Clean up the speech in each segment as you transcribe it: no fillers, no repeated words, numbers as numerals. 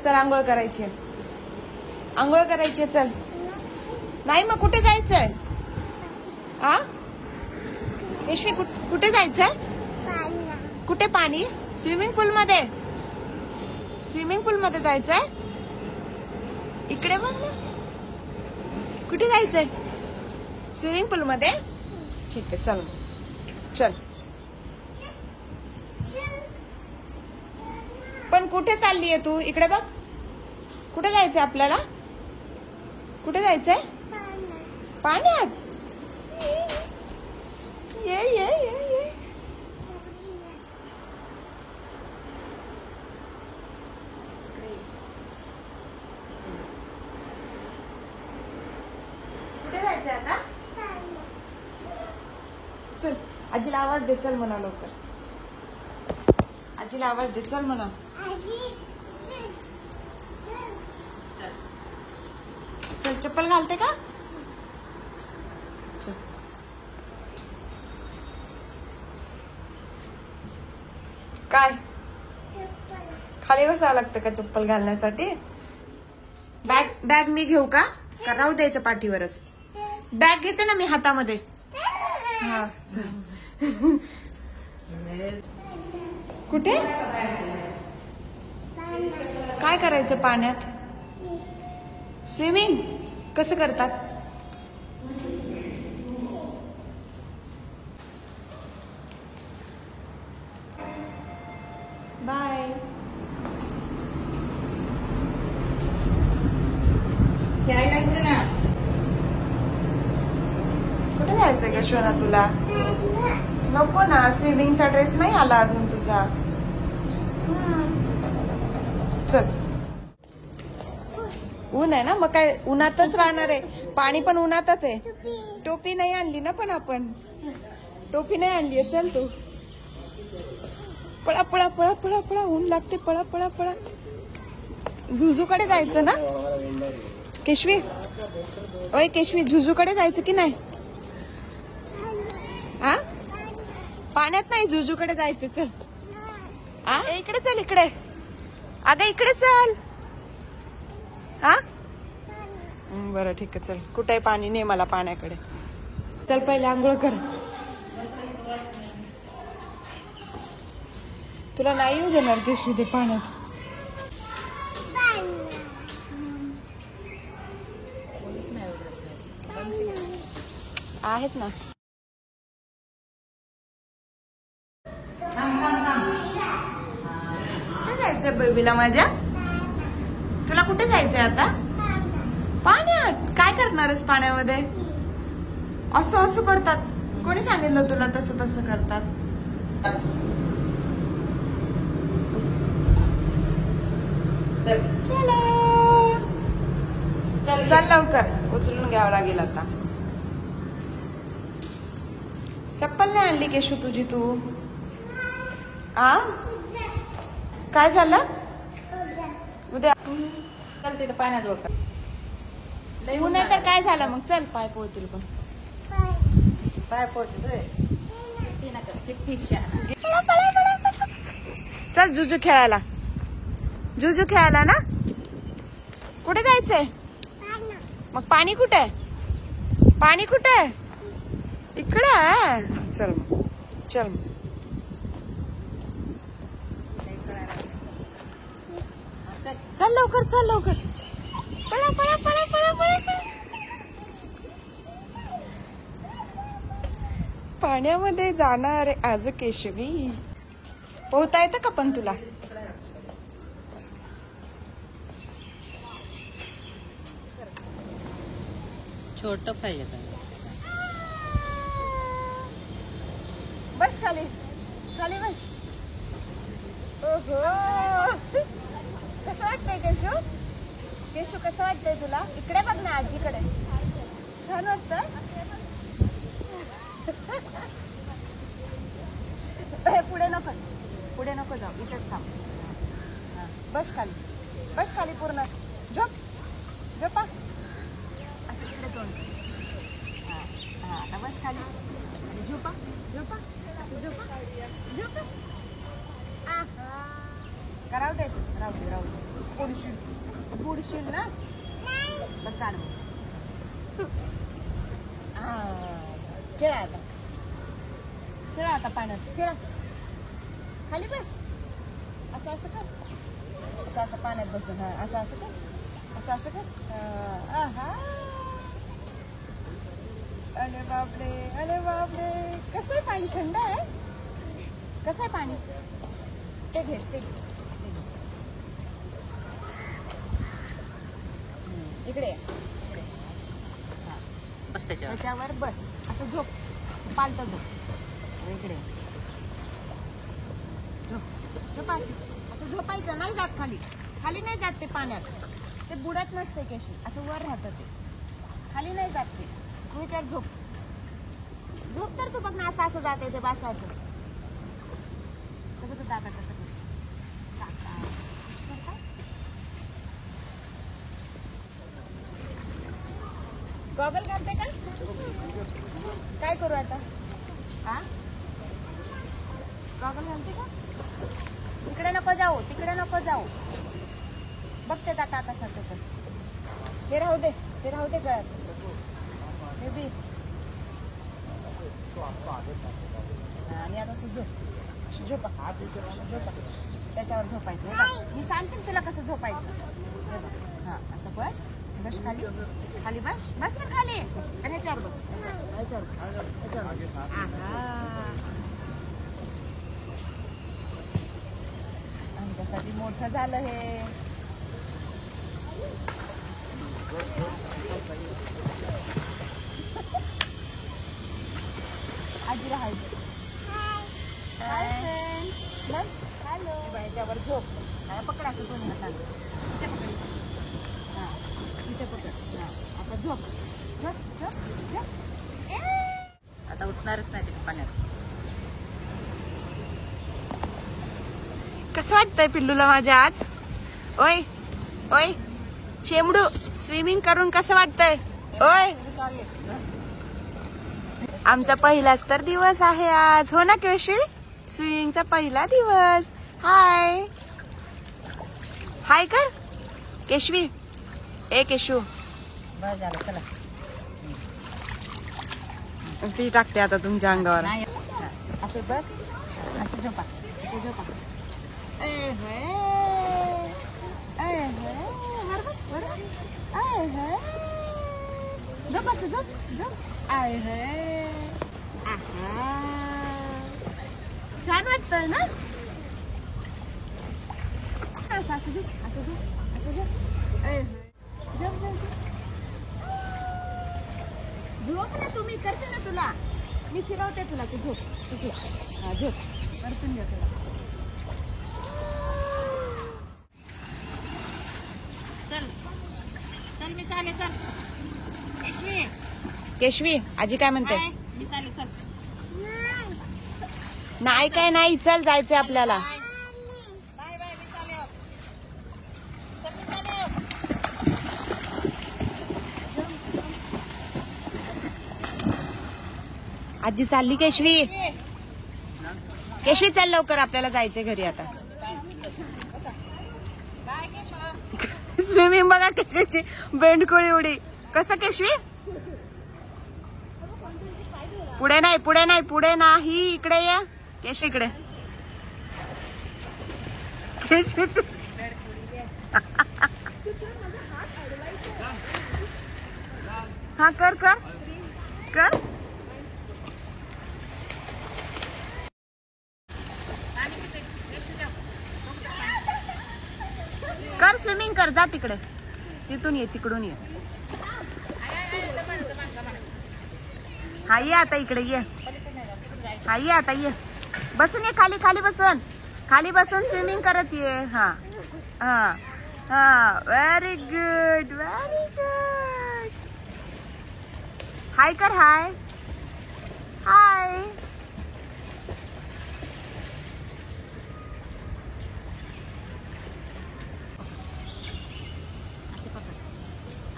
चल आंघोळ करायची, आंघोळ करायची, चल. नाही मग कुठे जायचंय? आ यशवी कुठे जायचंय? कुठे पाणी? स्विमिंग पूल मध्ये? स्विमिंग पूल मध्ये जायचंय? इकडे बघ ना. कुठे जायचंय? स्विमिंग पूल मध्ये? ठीक आहे, चल चल. पण कुठे चाललीये तू? इकडे बघ. कुठे जायचंय आपल्याला? कुठे जायचंय? पाण्यात. ये ये ये ये. कुठे जायचंय आता? चल आजीला आवाज दे, चल म्हणा लवकर. आजीला आवाज दे, चल म्हणा. चल चप्पल घालते का? चल. काय खाली बसावं लागतं का चप्पल घालण्यासाठी? बॅग मी घेऊ का राहू द्यायचं पाठीवरच? बॅग घेते ना मी हातामध्ये. हा चल. कुठे काय करायचं पाण्यात? स्विमिंग कसं करतात? बाय. कुठे जायचंय का शोना तुला? नको ना, स्विमिंगचा ड्रेस नाही आला अजून तुझा. चल. ऊन आहे ना, मग काय उन्हातच राहणार आहे. पाणी पण उन्हातच आहे. टोपी नाही आणली ना, पण आपण टोपी नाही आणली. चल तू. पळा पळा पळा पळा पळा, ऊन लागते. पळा पळा पळा. झुझूकडे जायचं ना केशवी? ओय केशवी, झुझूकडे जायचं की नाही? आ पाण्यात नाही, झुझूकडे जायचं. चल. आ इकडे चल, इकडे. अगं इकडे चल. हा बरं ठीक आहे, चल. कुठे पाणी नाही मला पाण्याकडे. चल पहिले आंघोळ कर. तुला नाही येऊ देणार केशवी ते पाण्यात. आहेत ना. कुठे जायचंय बेबीला माझ्या? तुला कुठे जायचंय आता? पाण्यात. काय करणारच पाण्यामध्ये? असं असं करतात. कोणी सांगितलं तुला तसं तसं करतात? चल चल लवकर, उचलून घ्यावं लागेल आता. चप्पल नाही आणली केशू तुझी तू? आ काय झालं? उद्या चल तिथं पाण्याजवळ का ऊन आहे तर काय झालं मग? चल पाय पोळतील पण. पाय पडते किती चल जुजू खेळायला. जुजू खेळायला ना? कुठे जायचंय मग? पाणी कुठे? पाणी कुठे? इकडे. चल मग, चल मग. चल लवकर, चल लवकर. पळा पळा पळा पळा पळा पळा. पाण्यामध्ये जाणार आज केशवी. पोहता येतं का पण तुला? छोट पाहिजे. बस खाली, खाली बस. ओहो कसं वाटतंय केशू? केशू कसं वाटतंय तुला? इकडे बघ ना, आजीकडे. छान वाटतं. पुढे नको जाऊ, इथेच थांब. बस खाली, बस खाली पूर्ण. झोप झोपा. असं इकडे तोंड. हा आता बस खाली. झोपा झोपा, असं झोपा झोपा. का राहू द्यायचं? राहू दे राहू दे. बुडशील ना. बघ काढ मग. खेळा आता, खेळा आता पाण्यात खेळा. खाली बस. असं असं कर. असं असं पाण्यात बसून. हा असं असं कर. असं असं कर. आहा. अरे बापरे, अरे बापरे. कसं आहे पाणी? थंड आहे. कसं आहे पाणी? ते घे, ते घे. इकडे बस त्याच्यावर. त्याच्यावर बस. असं झोप. पालतं झोप. इकडे झोप. झोप असं झोपायचं. नाही जात खाली. खाली नाही जात ते पाण्यात. ते बुडत नसते केशवी. असं वर राहतं ते. खाली नाही जात ते. तू विचार. झोप. झोप तर तू बघ ना. असं असं जाते ते. बस असं. बघ दादा कसं करतो. गॉगल घालते का? काय करू आता? हा, गॉगल घालते का? तिकडे नको जाऊ. तिकडे नको जाऊ. बघते काका कसा तर. ते राहू दे. ते राहू दे गळ्यात. बेबी. आणि आता असं झोप. झोपा. झोपा. त्याच्यावर झोपायचं. मी सांगते तुला कसं झोपायचं. हा असं बस. बस खाली. खाली बस. बस ना खाली. आणि ह्याच्यावर बस. ह्याच्यावर बस. आमच्यासाठी मोठं झालं हे. आजीला हाय. Hi friends. हॅलो. ह्याच्यावर झोप. पकड असं दोन्ही हाताने. इथे पकड. हा इथे पकड. हा आता झोप. झोप झोप झोप. आता उठणारच नाही ते पाण्यात. कसं वाटतंय पिल्लूला माझ्या आज? ओय ओय चेमडू. स्विमिंग करून कसं वाटतंय? ओय. आमचा पहिलाच तर दिवस आहे आज. हो ना केशवी? स्विमिंगचा पहिला दिवस. हाय हाय कर केशवी. ए केशू. बस झालं. चला. ती टाकते आता तुमच्या अंगावर. नाही. असं बस. असं झोपा. इथे झोपा. झोप. असं झोप. झोप. छान वाटतंय ना? असं असं झोप. असं झोप. असं झोप. झोप झोप झोप ना. तुम्ही करते ना तुला. मी फिरवते तुला. तू झोप. तू झोप. हा झोप. परतून घे तुला. चल चल. मी चालेल. चल केशवी. केशवी आजी काय म्हणते? काय? मी चालेल. चल. नाही काय नाही. चल जायचंय आपल्याला. Bye bye. मी चालेल. चल. मी चालेल. आजी चालली. केशवी. केशवी चल लवकर. आपल्याला जायचंय घरी आता. बाय केशव. स्विमिंग बघा केशवीची. बेंडकोळी उडी. कसं केशवी? पुढे नाही. पुढे नाही. पुढे नाही. इकडे ये केशवी. इकडे केशवी. हा कर कर कर. कर स्विमिंग कर. जा तिकडे. तिथून ये. तिकडून ये. हा ये आता इकडे ये. हा ये आता ये. बसून ये. खाली खाली बसून. खाली बसून स्विमिंग करत ये. हा हा हा. Very good. Very good. Hi कर. हाय हाय. असं पकड.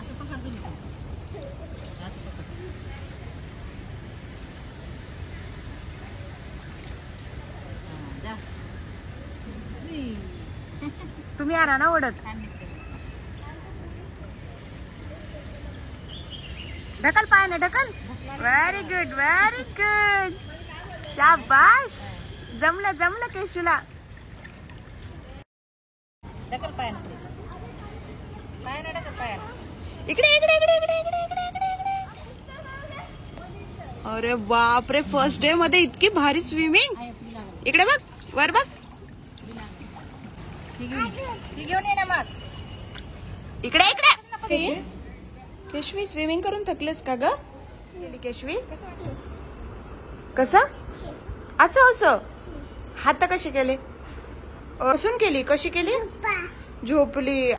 असं पकड तुम्ही. असं पकड. जा. तुम्ही आरा ना ओढत. छान निघते. ढकल पायाने ढकल. Very good very good. शाबाश. जमलं जमलं केशूला. ढकल पायानं. पायानं ढकल पायानं. इकडे इकडे इकडे इकडे इकडे इकडे इकडे इकडे. अरे बापरे, फर्स्ट डे मध्ये इतकी भारी स्विमिंग. आहे, बिना मग. इकडे बघ, वर बघ. बिना मग. ही घेऊन ये ना मग. इकडे इकडे. केशवी स्विमिंग करून थकलेस का ग? गेली केशवी. कसं असं असं हात कशी केले? असून केली कशी केली? झोपली.